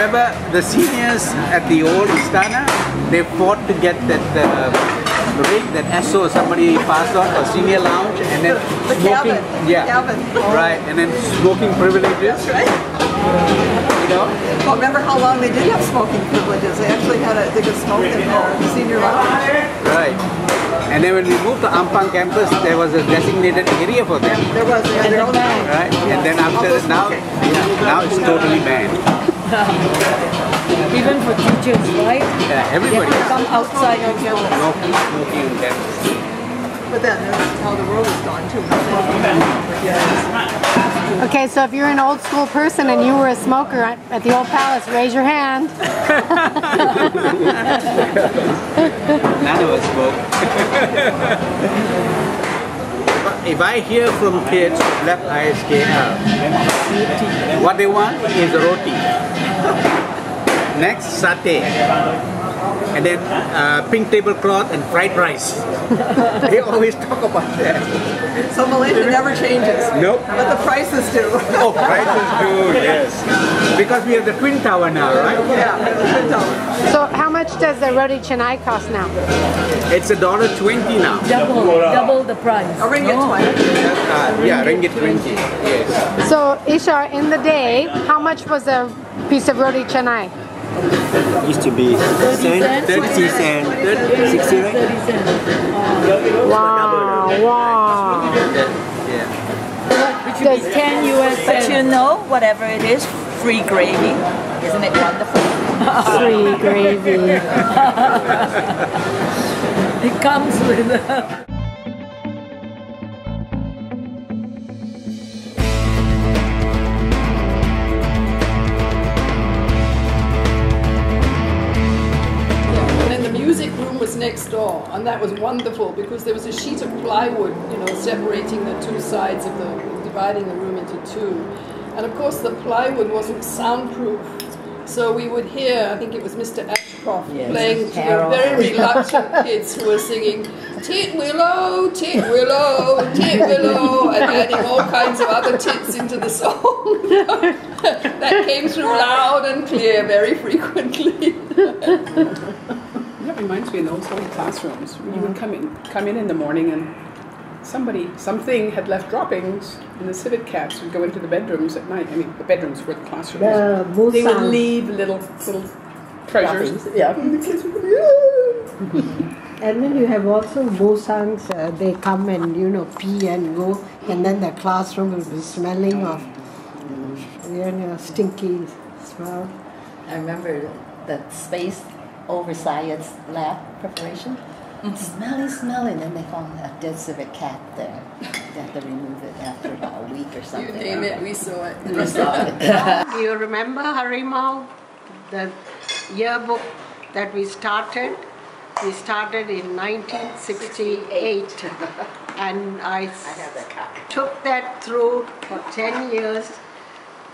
remember the seniors at the old Istana, they fought to get that rig that SO somebody passed on for senior lounge, and then the smoking, cabin. Right, and then smoking privileges. That's right. You know? Well, remember how long they did have smoking privileges? They actually they could smoke in their senior lounge. Right. And then when we moved to Ampang campus, there was a designated area for them. There was, they had their own thing. Right. And then after that, now it's totally banned. Even for teachers, right? Yeah, everybody. They have to come outside of campus. No smoking on campus. But then that's how the world is gone too. Okay, so if you're an old school person and you were a smoker at the old palace, raise your hand. None of us smoke. If I hear from kids who left ISKL, what they want is roti. Next, satay. And then pink tablecloth and fried rice. They always talk about that. So Malaysia never changes. Nope. But the prices do. Oh, prices do, yes. Because we have the Twin Tower now, right? Yeah, the Twin Tower. So how much does the roti canai cost now? It's $1.20 now. Double the price. A ringgit 20. Yeah, ringgit 20. Yes. So Ishar, in the day, how much was a piece of roti canai? Used to be 30 cents, 60, right? 30 cents. Wow, wow. Yeah. Which would be 10 US cents. But you know, whatever it is, free gravy. Isn't it wonderful? Free gravy. It comes with next door, and that was wonderful because there was a sheet of plywood, you know, separating the two sides of dividing the room into two. And of course the plywood wasn't soundproof, so we would hear, I think it was Mr. Ashcroft, playing to the very reluctant kids who were singing "Tit Willow, Tit Willow, Tit Willow," and adding all kinds of other tits into the song. That came through loud and clear very frequently. That reminds me of those old classrooms. You would come in the morning, and something had left droppings, and the civet cats would go into the bedrooms at night. I mean, the bedrooms were the classrooms. They would leave little treasures. Yeah. And the kids would go, And then you have also bosangs, they come and, you know, pee and go, and then the classroom will be smelling of, you know, stinky smell. I remember that space over science lab preparation. Smelly, and then they found a dead civet cat there. They had to remove it after about a week or something. You name it, we saw it. We saw it. Do you remember, Harimau, the yearbook that we started? We started in 1968, and I took that through for 10 years,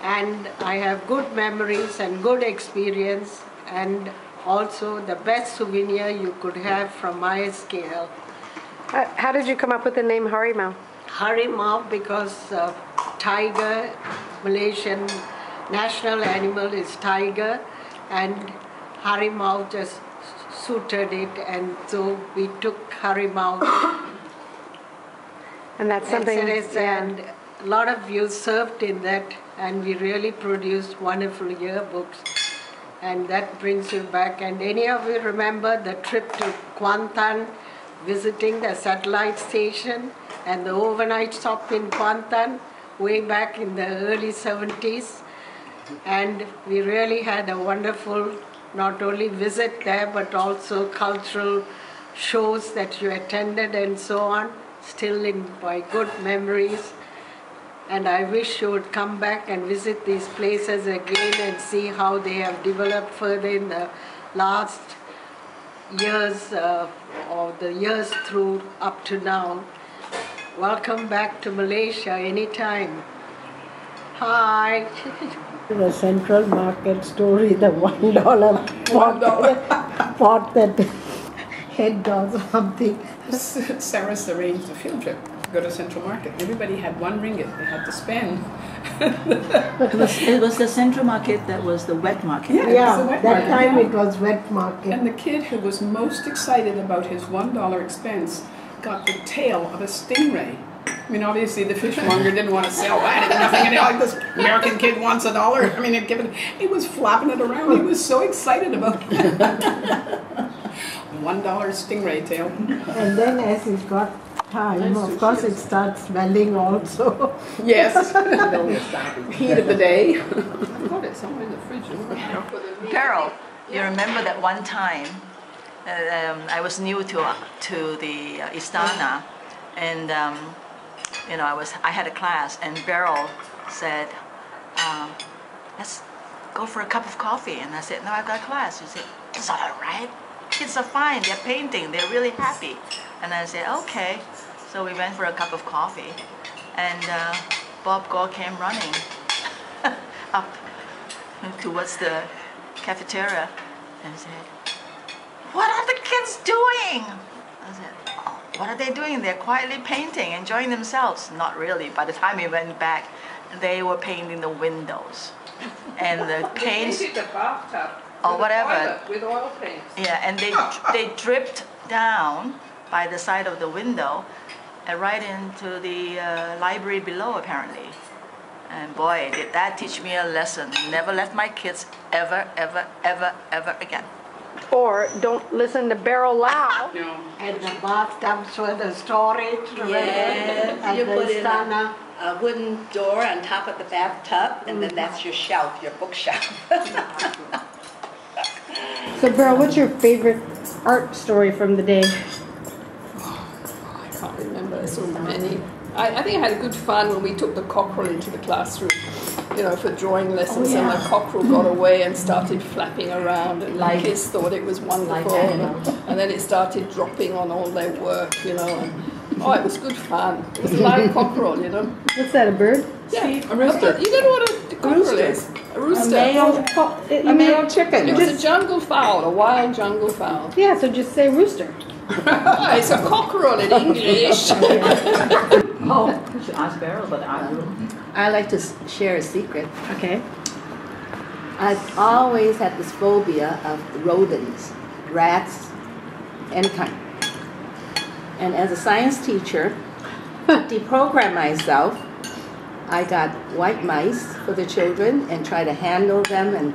and I have good memories and good experience, and also the best souvenir you could have from ISKL. How did you come up with the name Harimau? Harimau because tiger, Malaysian national animal is tiger, and Harimau just suited it, and so we took Harimau. And that's something. And a lot of you served in that, and we really produced wonderful yearbooks. And that brings you back. And any of you remember the trip to Kuantan, visiting the satellite station and the overnight stop in Kuantan way back in the early 70s. And we really had a wonderful, not only visit there, but also cultural shows that you attended and so on, still in my good memories. And I wish you would come back and visit these places again and see how they have developed further in the last years, or the years through up to now. Welcome back to Malaysia anytime. Hi. The Central Market story, the $1 pot that head or something. Saras arranged a field trip to go to Central Market. Everybody had 1 ringgit they had to spend It was the Central Market that was the wet market. Yeah, Yeah, it was a wet that market. time it was wet market. And the kid who was most excited about his $1 expense got the tail of a stingray. I mean, obviously the fishmonger didn't want to sell that. It's nothing. Like this American kid wants $1. I mean, he was flapping it around. He was so excited about it. $1 stingray tail. And then as it got time, of course it starts smelling also. Yes. Heat of the day. I've got it somewhere in the fridge. Beryl, you remember that one time I was new to the Istana, and you know, I had a class, and Beryl said, let's go for a cup of coffee. And I said, no, I've got class. She said, it's all right. Kids are fine. They're painting. They're really happy. And I said, okay. So we went for a cup of coffee, and Bob Gore came running up towards the cafeteria and said, what are the kids doing? I said, oh, what are they doing? They're quietly painting, enjoying themselves. Not really. By the time we went back, they were painting the windows. And the paints, They painted the bathtub or whatever. with oil paint. Yeah, and they dripped down by the side of the window and right into the library below, apparently. And boy, did that teach me a lesson. Never let my kids ever, ever, ever, ever again. Or don't listen to Beryl loud. No. And the bathtubs were the storage, remember? Yes, At you the put in Istana. a wooden door on top of the bathtub, and then that's your shelf, your bookshelf. So Beryl, what's your favorite art story from the day? I can't remember so many. I think I had good fun when we took the cockerel into the classroom, you know, for drawing lessons, and the cockerel got away and started flapping around, and the kids thought it was wonderful, and then it started dropping on all their work, you know, and it was good fun. It was a live cockerel, you know. What's that, a bird? Yeah, a rooster. You don't know what a cockerel is? A rooster. A male chicken. It was a jungle fowl, a wild jungle fowl. Yeah, so just say rooster. It's a cockerel in English. You should ask Beryl, but I don't. I like to share a secret. Okay. I've always had this phobia of rodents, rats, any kind. And as a science teacher, to deprogram myself, I got white mice for the children and try to handle them. And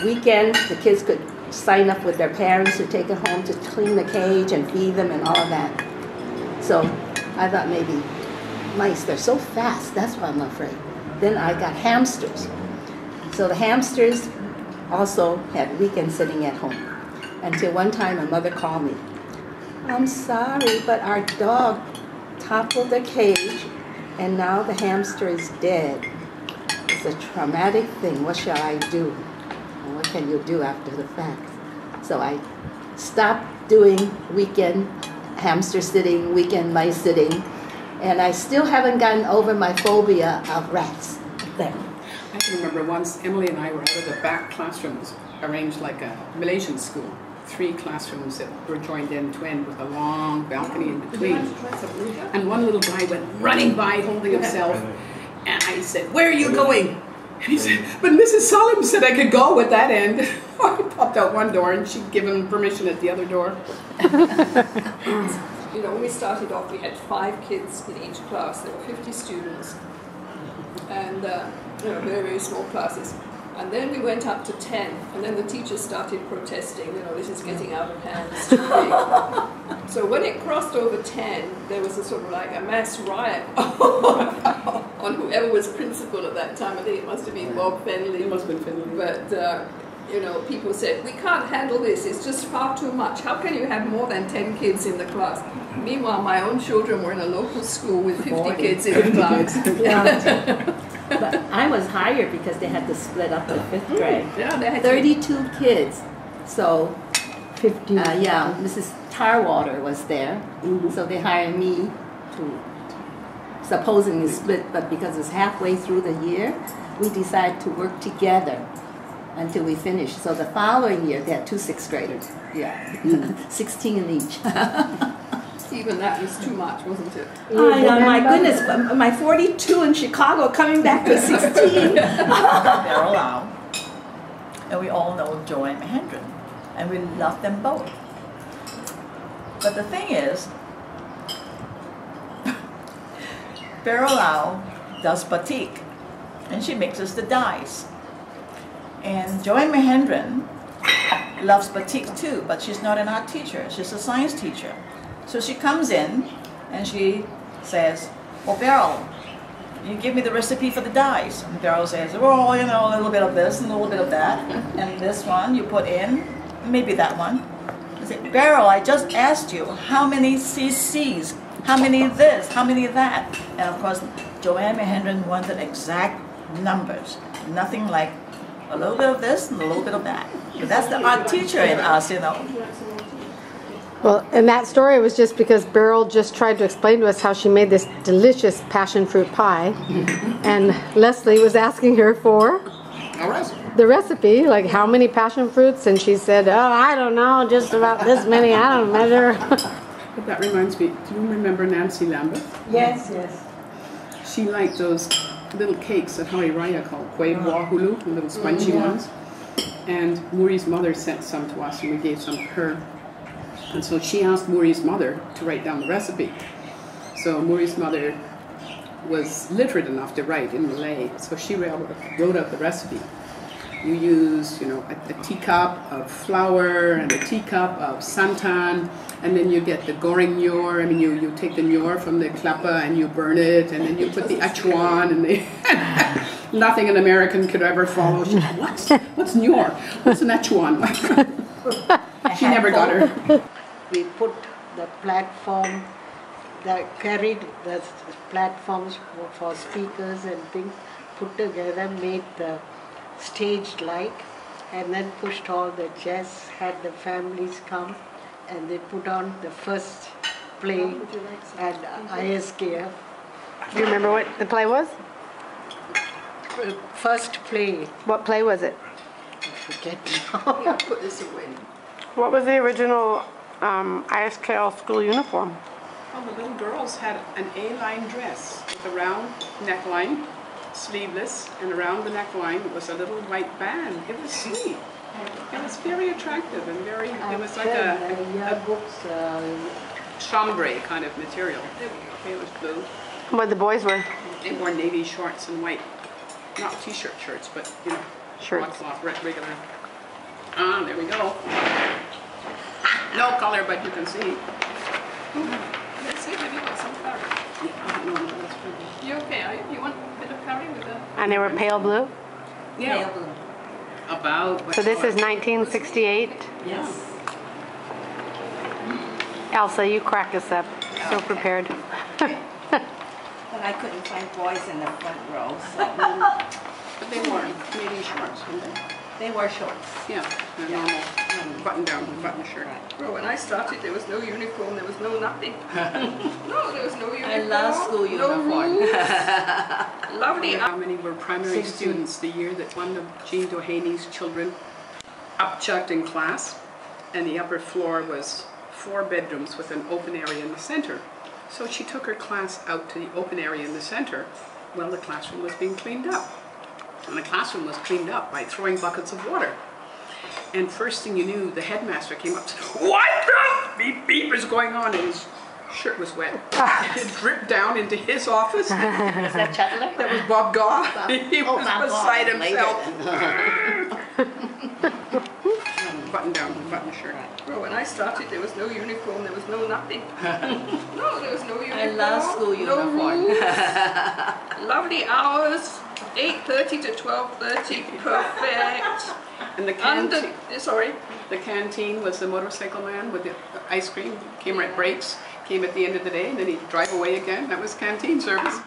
weekends, the kids could sign up with their parents to take it home to clean the cage and feed them and all of that. So I thought maybe mice, they're so fast, that's why I'm afraid. Then I got hamsters. So the hamsters also had weekends sitting at home. Until one time my mother called me. I'm sorry, but our dog toppled the cage and now the hamster is dead. It's a traumatic thing. What shall I do? And what can you do after the fact? So I stopped doing weekend hamster sitting, weekend mice sitting, and I still haven't gotten over my phobia of rats. There. I can remember once Emily and I were out of the back classrooms, arranged like a Malaysian school. 3 classrooms that were joined end to end with a long balcony in between. And one little guy went running by holding himself. And I said, where are you going? And he said, but Mrs. Salim said I could go at that end. I popped out one door and she'd given him permission at the other door. You know, when we started off, we had 5 kids in each class. There were 50 students, and you know, very, very small classes. And then we went up to 10, and then the teachers started protesting, you know, this is getting out of hand, it's too big. So when it crossed over 10, there was a sort of like a mass riot on whoever was principal at that time. I think it must have been Bob Fenley. It must have been Fenley. But, you know, people said, we can't handle this, it's just far too much. How can you have more than 10 kids in the class? Meanwhile, my own children were in a local school with 50 kids in the class. But I was hired because they had to split up the 5th grade. Yeah, they had 32 kids. So, 50. yeah, Mrs. Tarwater was there. So they hired me to supposedly split, but because it's halfway through the year, we decided to work together until we finished. So the following year, they had 2 6th graders. Yeah, 16 in each. Even that was too much, wasn't it? My goodness, my 42 in Chicago coming back to 16. Beryl Lau. And we all know Joanne Mahendran. And we love them both. But the thing is, Beryl Lau does batik. And she mixes the dyes. And Joanne Mahendran loves batik too, but she's not an art teacher. She's a science teacher. So she comes in and she says, well, Beryl, you give me the recipe for the dyes. And Beryl says, well, you know, a little bit of this and a little bit of that. And this one you put in, maybe that one. I say, Beryl, I just asked you how many cc's, how many this, how many that. And of course, Joanne Mahendran wanted exact numbers. Nothing like a little bit of this and a little bit of that. But that's the art teacher in us, you know. Well, and that story was just because Beryl just tried to explain to us how she made this delicious passion fruit pie, and Leslie was asking her for the recipe, like how many passion fruits, and she said, oh, I don't know, just about this many, I don't measure. But that reminds me, do you remember Nancy Lambeth? Yes, yes. She liked those little cakes at Hari Raya called Kwe Wahulu, the little spongy ones. And Muri's mother sent some to us and we gave some to her. And so she asked Muri's mother to write down the recipe. So Muri's mother was literate enough to write in Malay, so she wrote out the recipe. You use, you know, a teacup of flour and a teacup of santan, and then you get the goreng nyor. I mean, you take the nyor from the klapa and you burn it, and then you put the achuan, and nothing an American could ever follow. She said, what's nyor? What's an achuan? She never got her. We put the platform, carried the platforms for speakers and things, put together, made the stage like, and then pushed all the chairs, had the families come, and they put on the first play at ISKL. Do you remember what the play was? First play. What play was it? I forget now. Yeah, put this away. What was the original ISKL school uniform? Oh, the little girls had an A-line dress with a round neckline, sleeveless, and around the neckline was a little white band. It was sweet. It was very attractive and very, it was like a chambray kind of material. It was blue. What the boys were? They wore navy shorts and white, not t-shirt shirts, but, you know, shirts. Regular. Ah, there we go. No color, but you can see. Let's see, have you got some curry? Yeah, no, that's good. You okay? You want a bit of curry with that? And they were pale blue? Yeah. Pale blue. About. So this is 1968? Yes. Elsa, you crack us up. So prepared. But I couldn't find boys in the front row, so. But they wore navy shorts, weren't they? They wore shorts. Yeah, a normal button-down, button shirt. Well, when I started, there was no uniform, there was no nothing. No, there was no uniform. I love school uniform. No rules. Lovely. How many were primary students the year that one of Jean Dohany's children upchucked in class, and the upper floor was 4 bedrooms with an open area in the center. So she took her class out to the open area in the center while the classroom was being cleaned up. And the classroom was cleaned up by throwing buckets of water. And first thing you knew, the headmaster came up and said, what the beep beep is going on? And his shirt was wet. It dripped down into his office. Was that Chandler? That was Bob Gaw. He was beside himself. Button down, button shirt. Well, when I started, there was no uniform, there was no nothing. No, there was no uniform. I love school uniform. No rules. Lovely hours, 8:30 to 12:30, perfect. And the canteen, the canteen was the motorcycle man with the ice cream, came at breaks, came at the end of the day, and then he'd drive away again. That was canteen service.